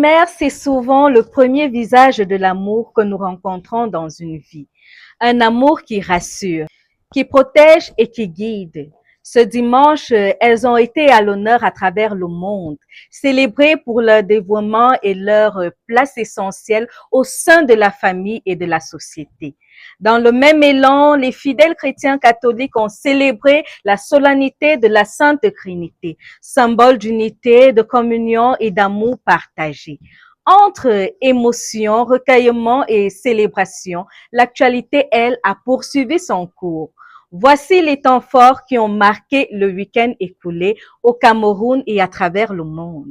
mère, c'est souvent le premier visage de l'amour que nous rencontrons dans une vie. Un amour qui rassure, qui protège et qui guide. Ce dimanche, elles ont été à l'honneur à travers le monde, célébrées pour leur dévouement et leur place essentielle au sein de la famille et de la société. Dans le même élan, les fidèles chrétiens catholiques ont célébré la solennité de la Sainte Trinité, symbole d'unité, de communion et d'amour partagé. Entre émotion, recueillement et célébration, l'actualité, elle, a poursuivi son cours. Voici les temps forts qui ont marqué le week-end écoulé au Cameroun et à travers le monde.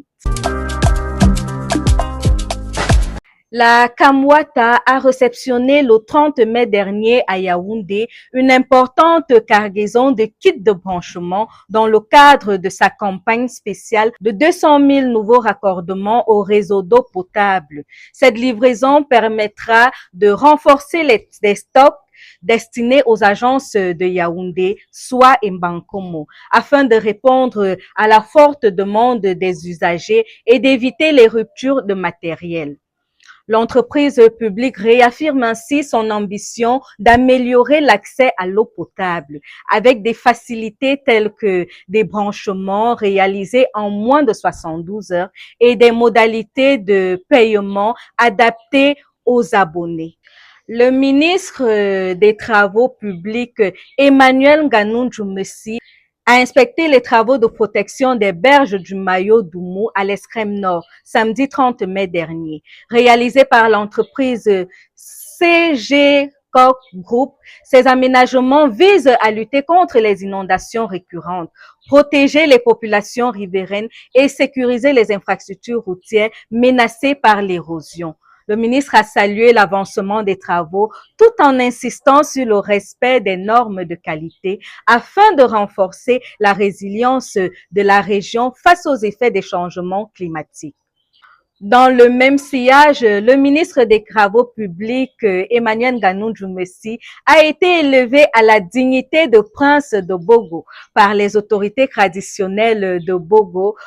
La Kamwata a réceptionné le 30 mai dernier à Yaoundé une importante cargaison de kits de branchement dans le cadre de sa campagne spéciale de 200 000 nouveaux raccordements au réseau d'eau potable. Cette livraison permettra de renforcer les stocks destinés aux agences de Yaoundé, soit Mbankomo, afin de répondre à la forte demande des usagers et d'éviter les ruptures de matériel. L'entreprise publique réaffirme ainsi son ambition d'améliorer l'accès à l'eau potable avec des facilités telles que des branchements réalisés en moins de 72 heures et des modalités de paiement adaptées aux abonnés. Le ministre des Travaux publics, Emmanuel Nganou-Djoumessi, a inspecté les travaux de protection des berges du Mayo d'Oumou à l'extrême nord, samedi 30 mai dernier, réalisés par l'entreprise CG Corp Group. Ces aménagements visent à lutter contre les inondations récurrentes, protéger les populations riveraines et sécuriser les infrastructures routières menacées par l'érosion. Le ministre a salué l'avancement des travaux tout en insistant sur le respect des normes de qualité afin de renforcer la résilience de la région face aux effets des changements climatiques. Dans le même sillage, le ministre des Travaux publics, Emmanuel Nganou-Djoumessi, a été élevé à la dignité de prince de Bogo par les autorités traditionnelles de Bogo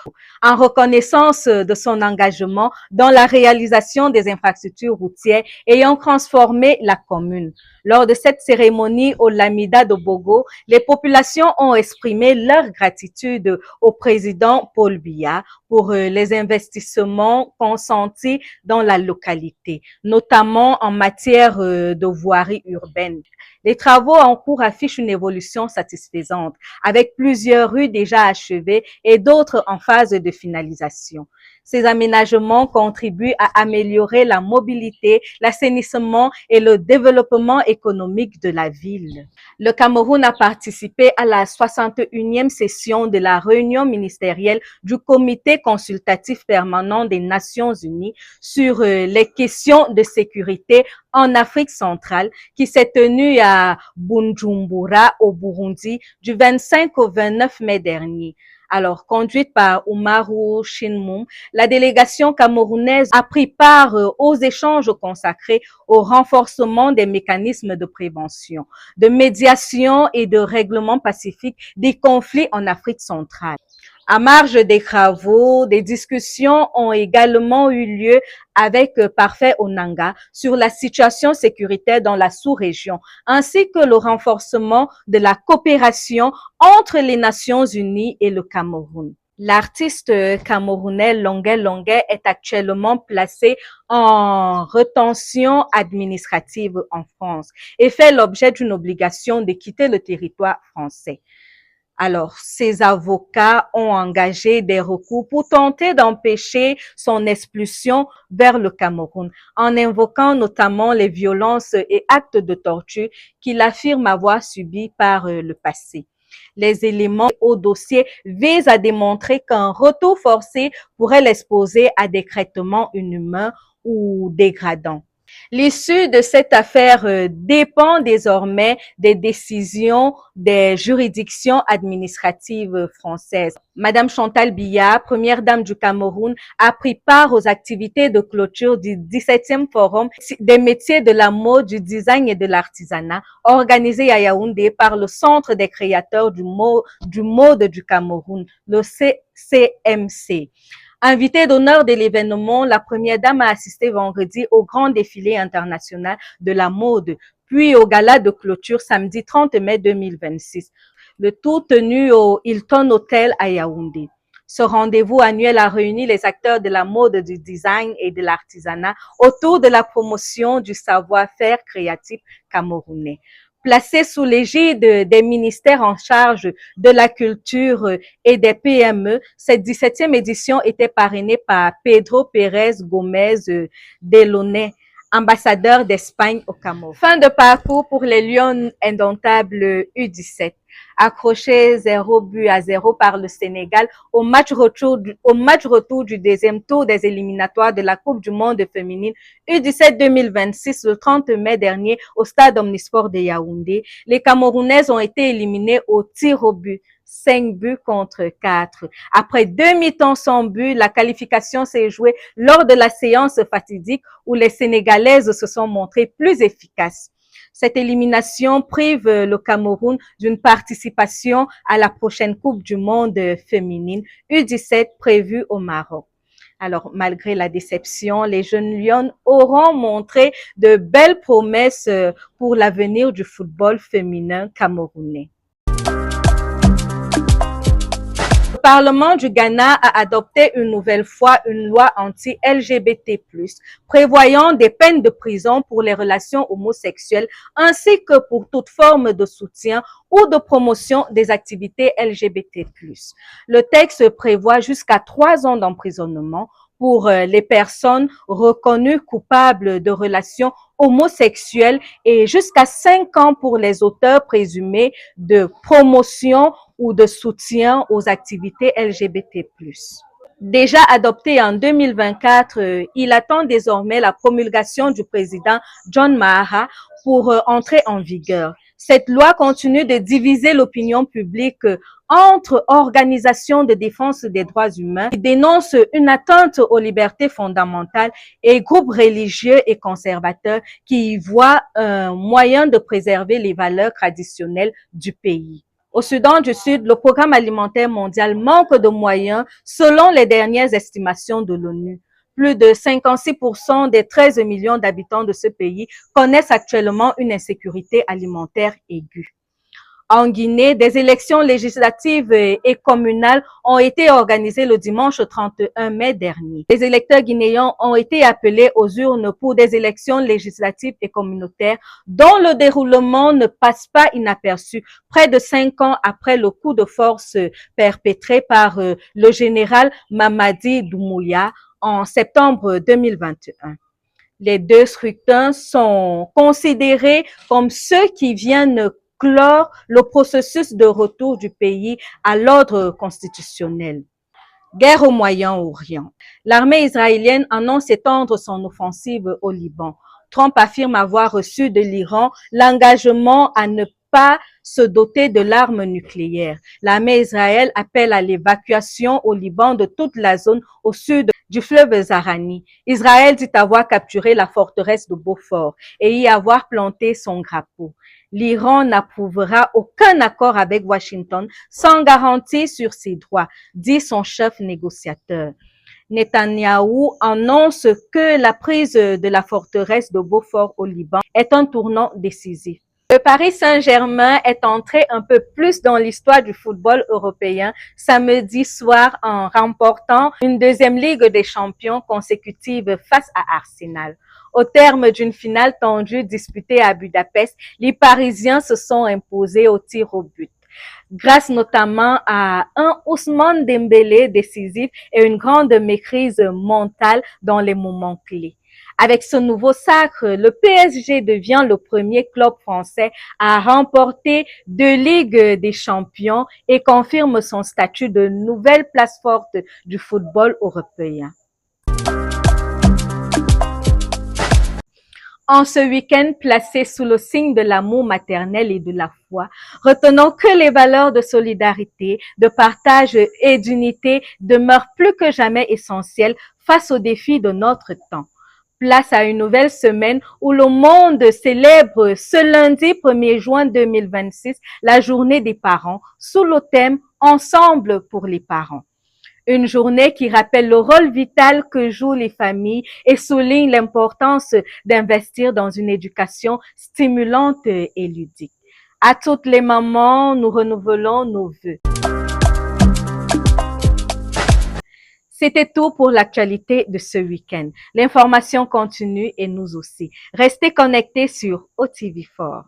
en reconnaissance de son engagement dans la réalisation des infrastructures routières ayant transformé la commune. Lors de cette cérémonie au Lamida de Bogo, les populations ont exprimé leur gratitude au président Paul Biya pour les investissements consentis dans la localité, notamment en matière de voirie urbaine. Les travaux en cours affichent une évolution satisfaisante, avec plusieurs rues déjà achevées et d'autres en phase de finalisation. Ces aménagements contribuent à améliorer la mobilité, l'assainissement et le développement économique de la ville. Le Cameroun a participé à la 61e session de la réunion ministérielle du Comité consultatif permanent des Nations Unies sur les questions de sécurité en Afrique centrale qui s'est tenue à Bujumbura au Burundi du 25 au 29 mai dernier. Alors, conduite par Oumarou Chinmoum, la délégation camerounaise a pris part aux échanges consacrés au renforcement des mécanismes de prévention, de médiation et de règlement pacifique des conflits en Afrique centrale. À marge des travaux, des discussions ont également eu lieu avec Parfait Onanga sur la situation sécuritaire dans la sous-région, ainsi que le renforcement de la coopération entre les Nations Unies et le Cameroun. L'artiste camerounais Longuet Longuet est actuellement placé en rétention administrative en France et fait l'objet d'une obligation de quitter le territoire français. Alors, ses avocats ont engagé des recours pour tenter d'empêcher son expulsion vers le Cameroun, en invoquant notamment les violences et actes de torture qu'il affirme avoir subis par le passé. Les éléments au dossier visent à démontrer qu'un retour forcé pourrait l'exposer à des traitements inhumains ou dégradants. L'issue de cette affaire dépend désormais des décisions des juridictions administratives françaises. Madame Chantal Biya, première dame du Cameroun, a pris part aux activités de clôture du 17e Forum des métiers de la mode, du design et de l'artisanat, organisé à Yaoundé par le Centre des créateurs du mode du Cameroun, le CCMC. Invitée d'honneur de l'événement, la première dame a assisté vendredi au grand défilé international de la mode, puis au gala de clôture samedi 30 mai 2026. Le tout tenu au Hilton Hotel à Yaoundé. Ce rendez-vous annuel a réuni les acteurs de la mode, du design et de l'artisanat autour de la promotion du savoir-faire créatif camerounais. Placé sous l'égide des ministères en charge de la culture et des PME, cette 17e édition était parrainée par Pedro Pérez Gómez Delaunay, ambassadeur d'Espagne au Cameroun. Fin de parcours pour les Lions indomptables U17. Accroché 0-0 par le Sénégal au match retour du deuxième tour des éliminatoires de la Coupe du monde féminine U17 2026 le 30 mai dernier au stade Omnisport de Yaoundé. Les Camerounaises ont été éliminées au tir au but. 5 buts contre 4. Après 2 mi-temps sans but, la qualification s'est jouée lors de la séance fatidique où les Sénégalaises se sont montrées plus efficaces. Cette élimination prive le Cameroun d'une participation à la prochaine Coupe du monde féminine U17 prévue au Maroc. Alors, malgré la déception, les jeunes Lions auront montré de belles promesses pour l'avenir du football féminin camerounais. Le Parlement du Ghana a adopté une nouvelle fois une loi anti-LGBT+, prévoyant des peines de prison pour les relations homosexuelles ainsi que pour toute forme de soutien ou de promotion des activités LGBT+. Le texte prévoit jusqu'à 3 ans d'emprisonnement pour les personnes reconnues coupables de relations homosexuelles et jusqu'à 5 ans pour les auteurs présumés de promotion ou de soutien aux activités LGBT+. Déjà adopté en 2024, il attend désormais la promulgation du président John Mahama pour entrer en vigueur. Cette loi continue de diviser l'opinion publique entre organisations de défense des droits humains qui dénoncent une atteinte aux libertés fondamentales et groupes religieux et conservateurs qui y voient un moyen de préserver les valeurs traditionnelles du pays. Au Soudan du Sud, le Programme alimentaire mondial manque de moyens selon les dernières estimations de l'ONU. Plus de 56% des 13 millions d'habitants de ce pays connaissent actuellement une insécurité alimentaire aiguë. En Guinée, des élections législatives et communales ont été organisées le dimanche 31 mai dernier. Les électeurs guinéens ont été appelés aux urnes pour des élections législatives et communautaires dont le déroulement ne passe pas inaperçu près de 5 ans après le coup de force perpétré par le général Mamadi Doumbouya en septembre 2021. Les deux scrutins sont considérés comme ceux qui viennent clore le processus de retour du pays à l'ordre constitutionnel. Guerre au Moyen-Orient. L'armée israélienne annonce étendre son offensive au Liban. Trump affirme avoir reçu de l'Iran l'engagement à ne pas se doter de l'arme nucléaire. L'armée israélienne appelle à l'évacuation au Liban de toute la zone au sud du fleuve Zahrani. Israël dit avoir capturé la forteresse de Beaufort et y avoir planté son drapeau. L'Iran n'approuvera aucun accord avec Washington sans garantie sur ses droits, dit son chef négociateur. Netanyahou annonce que la prise de la forteresse de Beaufort au Liban est un tournant décisif. Le Paris Saint-Germain est entré un peu plus dans l'histoire du football européen samedi soir en remportant une deuxième Ligue des Champions consécutive face à Arsenal. Au terme d'une finale tendue disputée à Budapest, les Parisiens se sont imposés au tir au but, grâce notamment à un Ousmane Dembélé décisif et une grande maîtrise mentale dans les moments clés. Avec ce nouveau sacre, le PSG devient le premier club français à remporter 2 Ligues des Champions et confirme son statut de nouvelle place forte du football européen. En ce week-end placé sous le signe de l'amour maternel et de la foi, retenons que les valeurs de solidarité, de partage et d'unité demeurent plus que jamais essentielles face aux défis de notre temps. Place à une nouvelle semaine où le monde célèbre ce lundi 1er juin 2026 la journée des parents sous le thème « Ensemble pour les parents ». Une journée qui rappelle le rôle vital que jouent les familles et souligne l'importance d'investir dans une éducation stimulante et ludique. À toutes les mamans, nous renouvelons nos vœux. C'était tout pour l'actualité de ce week-end. L'information continue et nous aussi. Restez connectés sur OTV4.